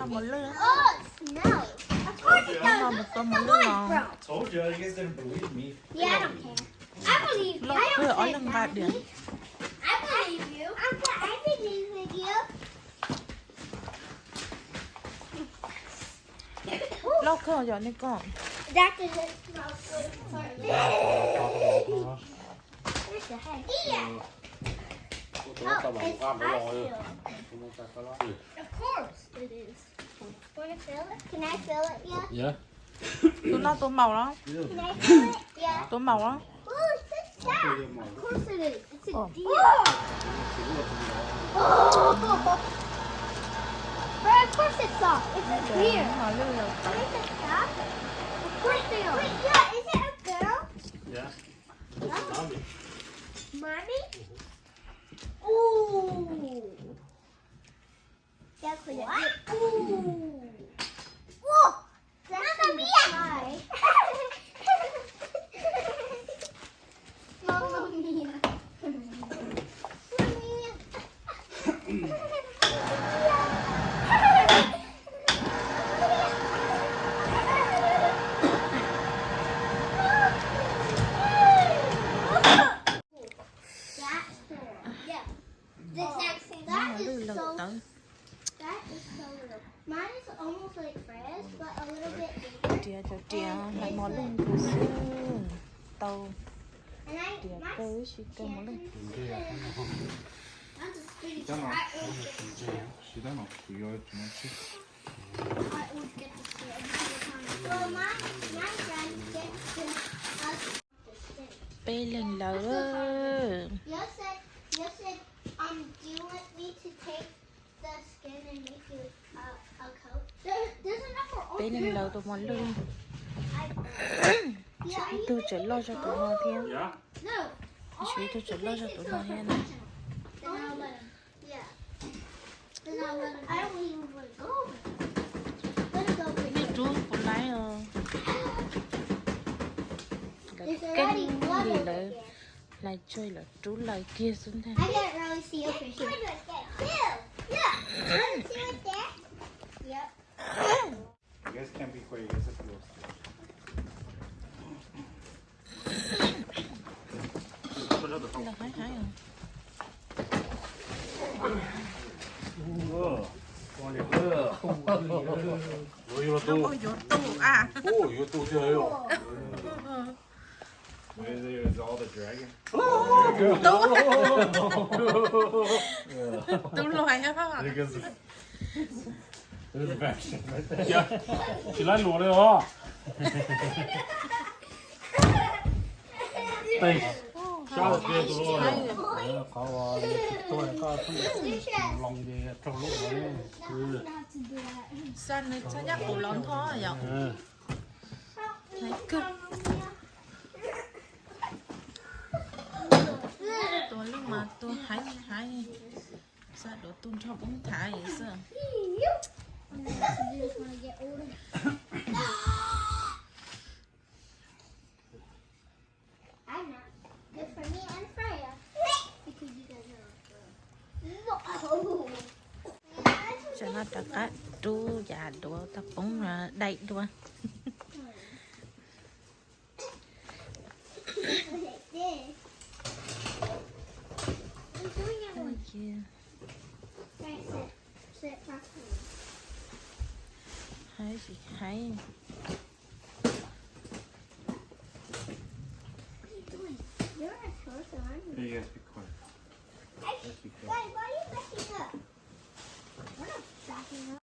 Không một lươn. Oh, it smells. Of course it does. Không một tôm một The lươn light nào. broke. Told you, you guys didn't believe me. Yeah, I don't care. I believe you. Lo I hơi don't ở say lần that. gạt điện. I believe you. Uncle, I believe in you. Lo cơ giờ này con. That doesn't smell good for me. Where's the head? Yeah. Oh, it's ice cube. Of course it is. Want to fill it? Can I fill it? Yeah. Yeah. Tụi nó tôm màu đó. Can I fill it? Yeah. Tôm màu đó. Oh, it's a shark. Of course it is. It's a Oh. deer. Oh. But of course it's soft. It's a deer. Họ lươn là What is it, shark? Of course they are. Wait, yeah, is it a girl? Yeah. Oh. Mommy? Ooh. Yeah, put it. Ooh. Whoa. Mamma mia. Mamma mia. That lươn is là so tới. That is so little. Mine is almost like Freya's, but a little bit bigger. Tia cho tia hai món lươn của xương. Tàu And tia my tới chỉ cần món lươn. That's a pretty Come on. I always get to see it every single time. Well, my friend gets to us the stick. Bê lên lỡ. You said, do you want me to take the skin and make you a coat? There's enough for all Bê three lên lỡ of tụi us. món lươn. Yeah, are you Tôi chỉ lo cho tụi nó thêm. Yeah. No. Chị tôi chỉ lo cho tụi nó thêm. Then I'll let him. Yeah. Then I'll let him. I don't even want to go. Let him go over Như here. chú của lái There's cái already blood gì over là here. lại chơi là trú lại kia xuống thế. I can't really see over here. Yeah. See right there? Yep. You guys can't be quiet. You guys have to go. Là hái hái à. 이거 Ôi dồi tu à. 오, 이거 또 어디예요? There's all the dragon. Tu loài hả? There's a vacuum right there. 야, 지랄이 오래요. Sao kia tụi nó 가와 또니까 lòng gì trong lúc đấy Sao này sao nhắc cổ lớn thôi vậy? Thấy cực. Tôi lúc mà tôi hái sao đổ tuôn cho bún thả vậy sao? You just want to get older. I'm not. Good for me and Freya. Because you guys are no. Cho nó cho cá trú già đũa tập bún đầy đũa. Like this. I'm doing it one. Right, sit properly. Hái gì hái. You're a torso, aren't you? You guys be quiet. Guys, why are you messing up? We're not backing up.